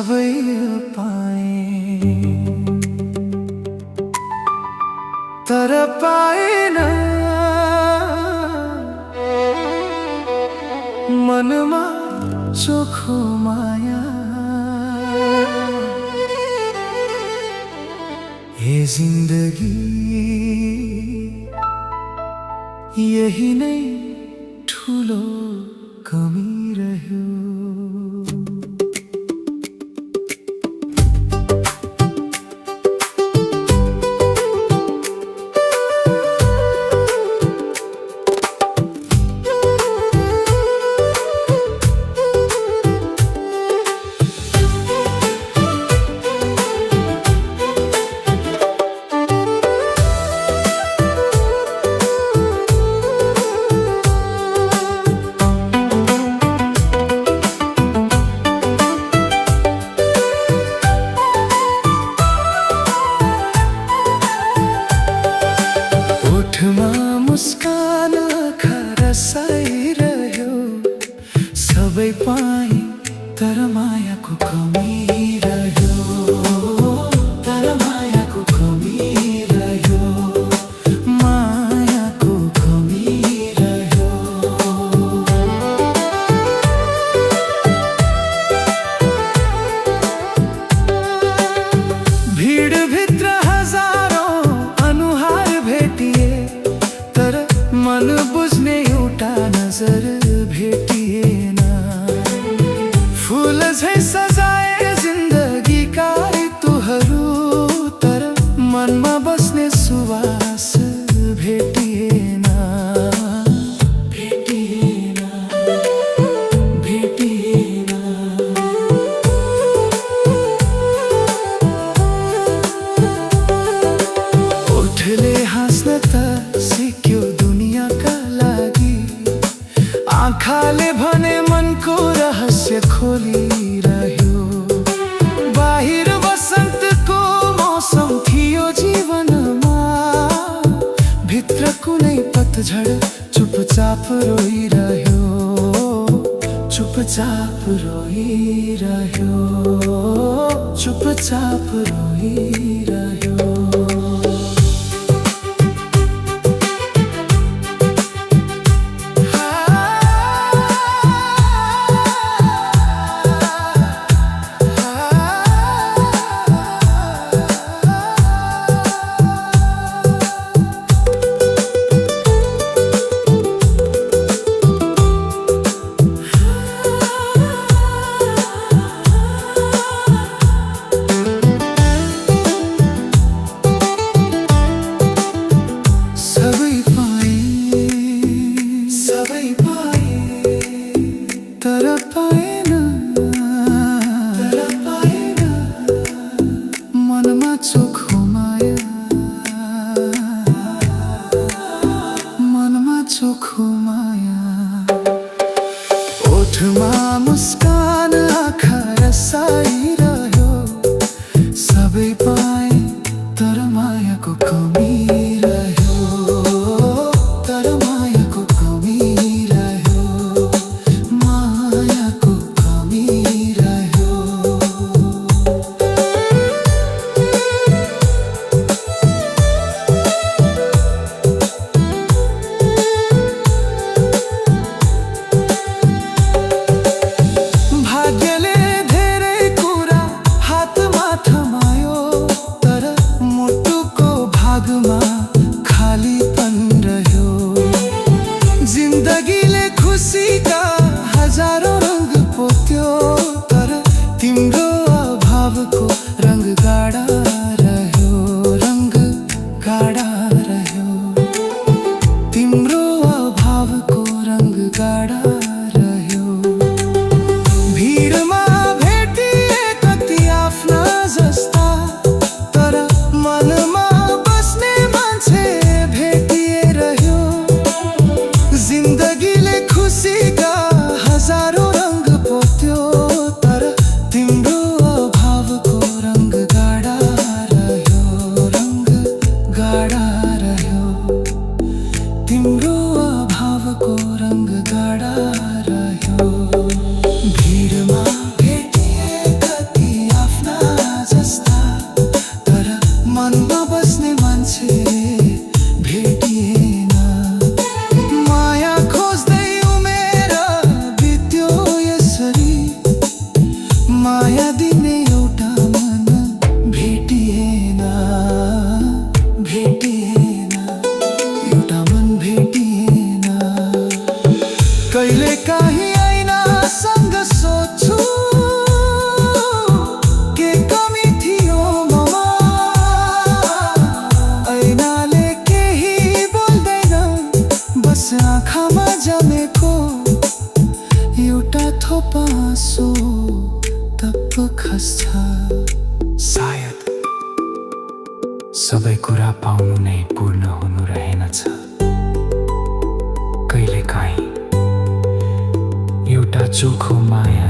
सबै पाएँ तर पाएन मनमा चोखो माया। ये जिन्दगी यही नै ठुलो कमी रह्यो। मुस्कान खरसाइरह्यो सबै पाएँ तर मायाको कमी रह्यो। तर मायाको कमी रह्यो, मायाको कमी रह्यो। भिडभित्र हजारौं अनुहार भेटिए तर मन बुझ्ने एउटा नजर भेटिएन। फुल झै सजाए जिन्दगीका ऋतुहरू तर मनमा बस्ने सुवास भेटिएन। भेटिएन, भेटिएन। ओठले हाँस्न त सिक्यो दुनियाँका लागि, आँखाले भने मनको रहस्य खोलिरह्यो। बाहिर वसन्तको मौसम थियो जीवनमा, भित्र कुनै पतझड चुपचाप रोइरह्यो। चुपचाप रोइरह्यो, चुपचाप रोइरह्यो। तर पाएन, तर पाएन मनमा चोखो माया। मनमा चोखो माया। ओठमा मुस्कान आँखा रसाइरह्यो सबै पाएँ तर मायाको कमी रह्यो। तर मायाको कमी रह्यो, मायाको कमी रह्यो। भाग्यले धेरै कुरा हातमा थमायो तर मुटुको भागमा खालीपन रह्यो। जिन्दगीले खुसीका हजारौं रंग पोत्यो तर तिम्रो अभावको रंग गाढा रह्यो। रंग गाढा रह्यो, तिम्रो अभावको रंग गाढा रह्यो। भिडमा भेटिए कति आफ्ना जस्ता तर मनमा बस्ने मान्छे भेटिरह्यो। जिन्दगीले खुसीका हजारौं रंग पोत्यो तर तिम्रो अभावको रंग गाढा रह्यो। रंग गाढा रह्यो, तिम्रो अभावको रंग गाढा खस्छ। सायद सबै कुरा पाउनु नै पूर्ण हुनु रहेनछ। कहिलेकाहीँ एउटा चोखो माया